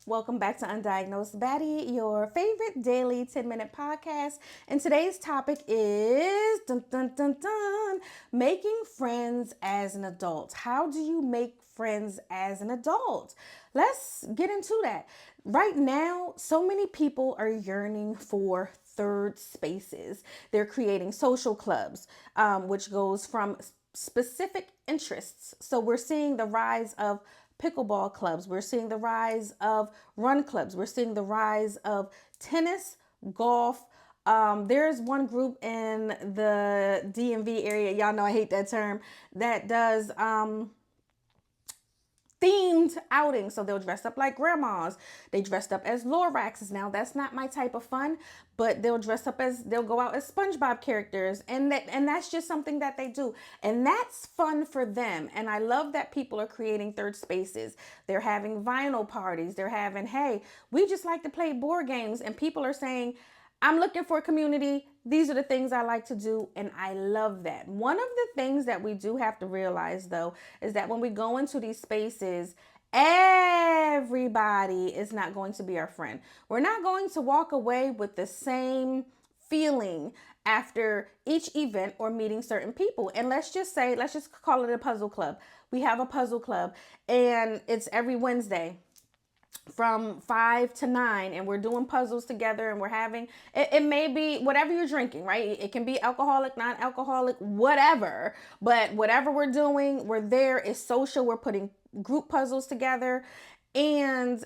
Welcome back to Undiagnosed Baddie, your favorite daily 10-minute podcast. And today's topic is dun, dun, dun, dun, making friends as an adult. How do you make friends as an adult? Let's get into that. Right now, so many people are yearning for third spaces. They're creating social clubs, which goes from specific interests. So we're seeing the rise of pickleball clubs. We're seeing the rise of run clubs. We're seeing the rise of tennis, golf. There's one group in the DMV area, y'all know I hate that term, that does themed outings. So they'll dress up like grandmas. They dressed up as Loraxes. Now that's not my type of fun, but they'll go out as SpongeBob characters, and that's just something that they do, and that's fun for them. And I love that people are creating third spaces. They're having vinyl parties. They're having, hey, we just like to play board games, and people are saying, I'm looking for a community. These are the things I like to do, and I love that. One of the things that we do have to realize, though, is that when we go into these spaces, everybody is not going to be our friend. We're not going to walk away with the same feeling after each event or meeting certain people. And let's just call it a puzzle club. We have a puzzle club, and it's every Wednesday from 5 to 9, and we're doing puzzles together, and we're having it may be whatever you're drinking, right? It can be alcoholic, non-alcoholic, whatever, but whatever we're doing, we're there. It's social. We're putting group puzzles together, and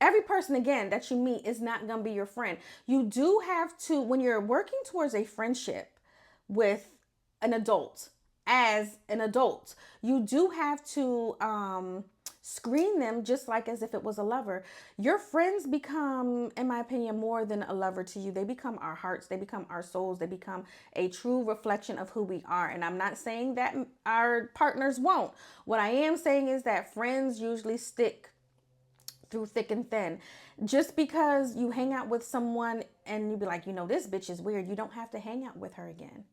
every person, again, that you meet is not going to be your friend. You do have to, when you're working towards a friendship with an adult, as an adult, you do have to screen them just like as if it was a lover. Your friends become, in my opinion, more than a lover to you. They become our hearts. They become our souls. They become a true reflection of who we are. And I'm not saying that our partners won't. What I am saying is that friends usually stick through thick and thin. Just because you hang out with someone and you be like, this bitch is weird, you don't have to hang out with her again.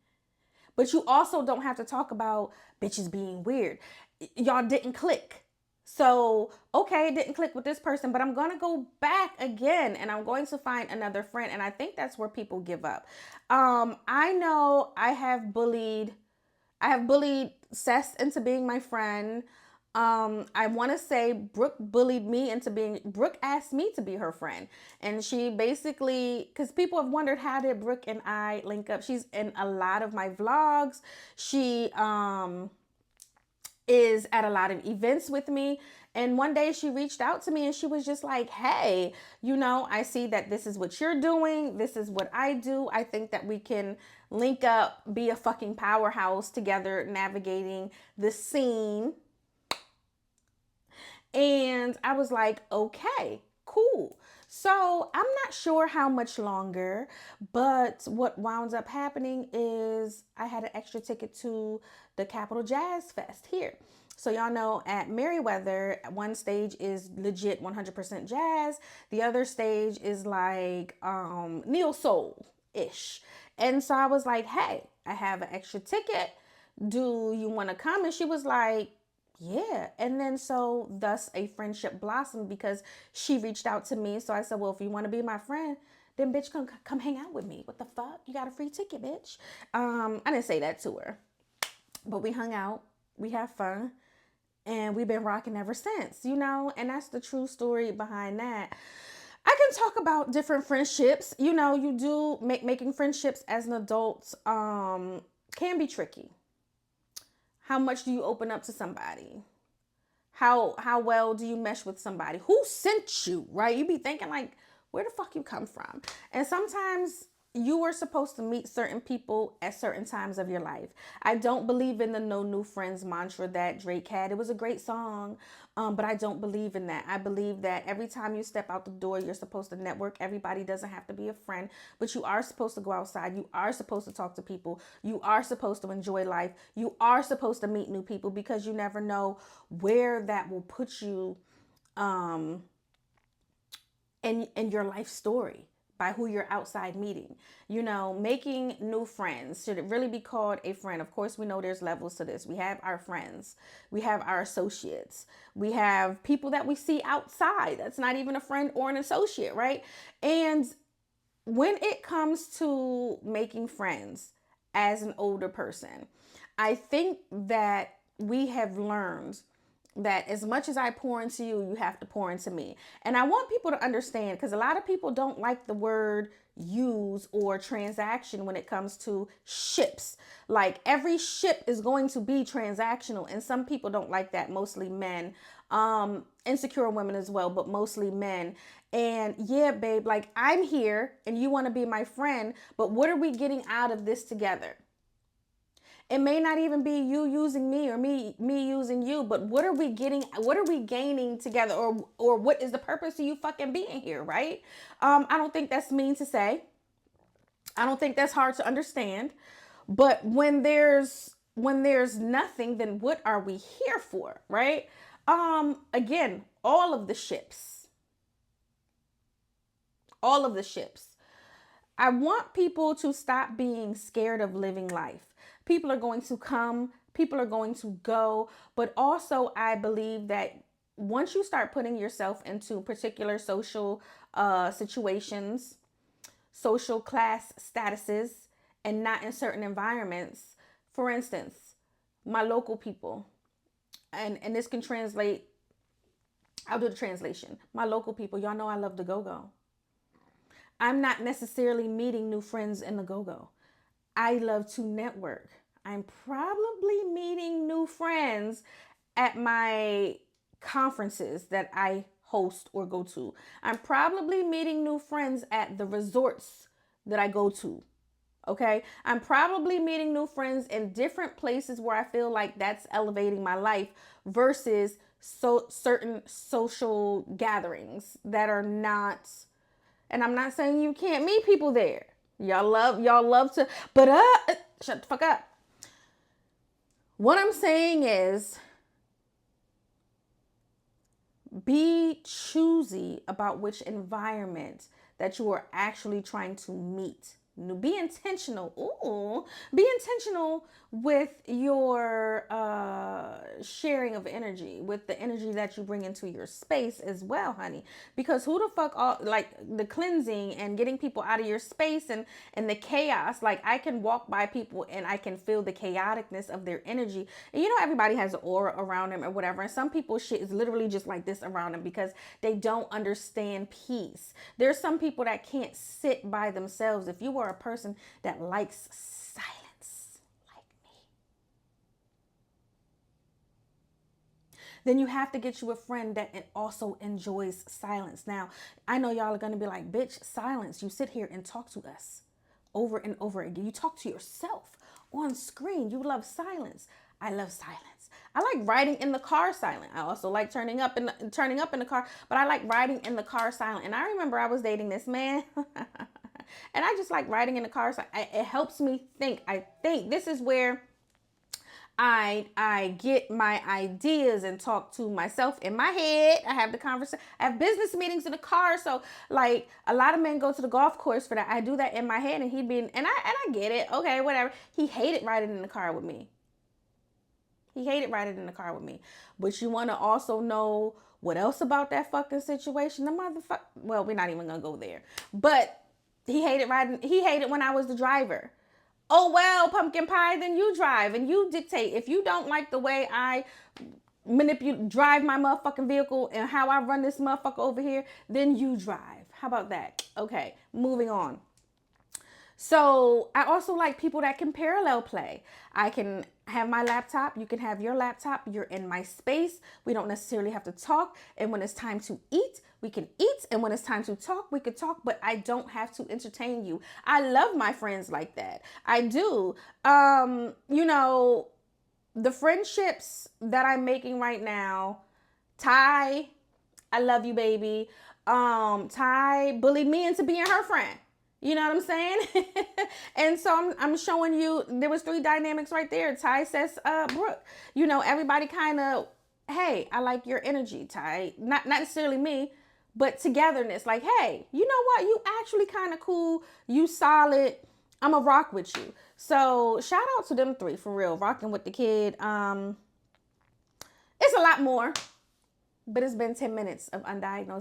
But you also don't have to talk about bitches being weird. Y'all didn't click. So, okay, it didn't click with this person, but I'm going to go back again, and I'm going to find another friend. And I think that's where people give up. I know I have bullied Sess into being my friend. I want to say Brooke Brooke asked me to be her friend. And she basically, because people have wondered, how did Brooke and I link up? She's in a lot of my vlogs. She, is at a lot of events with me. And one day she reached out to me and she was just like, hey, I see that this is what you're doing. This is what I do. I think that we can link up, be a fucking powerhouse together, navigating the scene. And I was like, okay, cool. So I'm not sure how much longer, but what wound up happening is I had an extra ticket to the Capitol Jazz Fest here. So y'all know at Merriweather, one stage is legit 100% jazz. The other stage is like neo soul-ish. And so I was like, hey, I have an extra ticket. Do you want to come? And she was like, yeah. And then so thus a friendship blossomed because she reached out to me. So I said, well, if you want to be my friend, then bitch, come hang out with me. What the fuck? You got a free ticket, bitch. I didn't say that to her, but we hung out, we had fun, and we've been rocking ever since, and that's the true story behind that. I can talk about different friendships. You do making friendships as an adult can be tricky. How much do you open up to somebody? How well do you mesh with somebody? Who sent you, right? You be thinking like, where the fuck you come from? And sometimes you were supposed to meet certain people at certain times of your life. I don't believe in the no new friends mantra that Drake had. It was a great song, but I don't believe in that. I believe that every time you step out the door, you're supposed to network. Everybody doesn't have to be a friend, but you are supposed to go outside. You are supposed to talk to people. You are supposed to enjoy life. You are supposed to meet new people, because you never know where that will put you in your life story by who you're outside meeting. You know, making new friends. Should it really be called a friend? Of course, we know there's levels to this. We have our friends, we have our associates, we have people that we see outside. That's not even a friend or an associate, right? And when it comes to making friends as an older person, I think that we have learned that as much as I pour into you, you have to pour into me. And I want people to understand, because a lot of people don't like the word use or transaction when it comes to ships. Like every ship is going to be transactional, and some people don't like that, mostly men, insecure women as well, but mostly men. And yeah, babe, like I'm here and you want to be my friend, but what are we getting out of this together? It may not even be you using me or me using you, but what are we getting? What are we gaining together? Or what is the purpose of you fucking being here, right? I don't think that's mean to say. I don't think that's hard to understand. But when there's nothing, then what are we here for, right? Again, all of the ships. I want people to stop being scared of living life. People are going to come, people are going to go, but also I believe that once you start putting yourself into particular social situations, social class statuses, and not in certain environments, for instance, my local people, and this can translate, I'll do the translation. My local people, y'all know I love the go-go. I'm not necessarily meeting new friends in the go-go. I love to network. I'm probably meeting new friends at my conferences that I host or go to. I'm probably meeting new friends at the resorts that I go to. Okay. I'm probably meeting new friends in different places where I feel like that's elevating my life versus certain social gatherings that are not, and I'm not saying you can't meet people there. Y'all love to, but shut the fuck up. What I'm saying is be choosy about which environment that you are actually trying to meet. Be intentional. Be intentional with your sharing of energy, with the energy that you bring into your space as well, honey. Because who the fuck, like the cleansing and getting people out of your space and the chaos. Like I can walk by people and I can feel the chaoticness of their energy. And you know, everybody has an aura around them or whatever. And some people's shit is literally just like this around them because they don't understand peace. There's some people that can't sit by themselves. If you are a person that likes silence like me, then you have to get you a friend that also enjoys silence. Now, I know y'all are going to be like, bitch, silence. You sit here and talk to us over and over again. You talk to yourself on screen. You love silence. I love silence. I like riding in the car silent. I also like turning up in the car, but I like riding in the car silent. And I remember I was dating this man and I just like riding in the car. So it helps me think. I think this is where I get my ideas and talk to myself in my head. I have the conversation. I have business meetings in the car. So like a lot of men go to the golf course for that. I do that in my head, and and I get it. Okay, whatever. He hated riding in the car with me. But you want to also know what else about that fucking situation? The motherfucker. Well, we're not even gonna go there. But he hated riding. He hated when I was the driver. Oh, well, pumpkin pie, then you drive and you dictate. If you don't like the way I drive my motherfucking vehicle and how I run this motherfucker over here, then you drive. How about that? Okay, moving on. So I also like people that can parallel play. I can have my laptop. You can have your laptop. You're in my space. We don't necessarily have to talk. And when it's time to eat, we can eat. And when it's time to talk, we could talk. But I don't have to entertain you. I love my friends like that. I do. You know, the friendships that I'm making right now, Ty, I love you, baby. Ty bullied me into being her friend. You know what I'm saying? And so I'm showing you, there was 3 dynamics right there. Ty says, Brooke, you know, everybody kind of, hey, I like your energy, Ty. Not necessarily me, but togetherness. Like, hey, you know what? You actually kind of cool. You solid. I'm going to rock with you. So shout out to them three for real. Rocking with the kid. It's a lot more, but it's been 10 minutes of Undiagnosed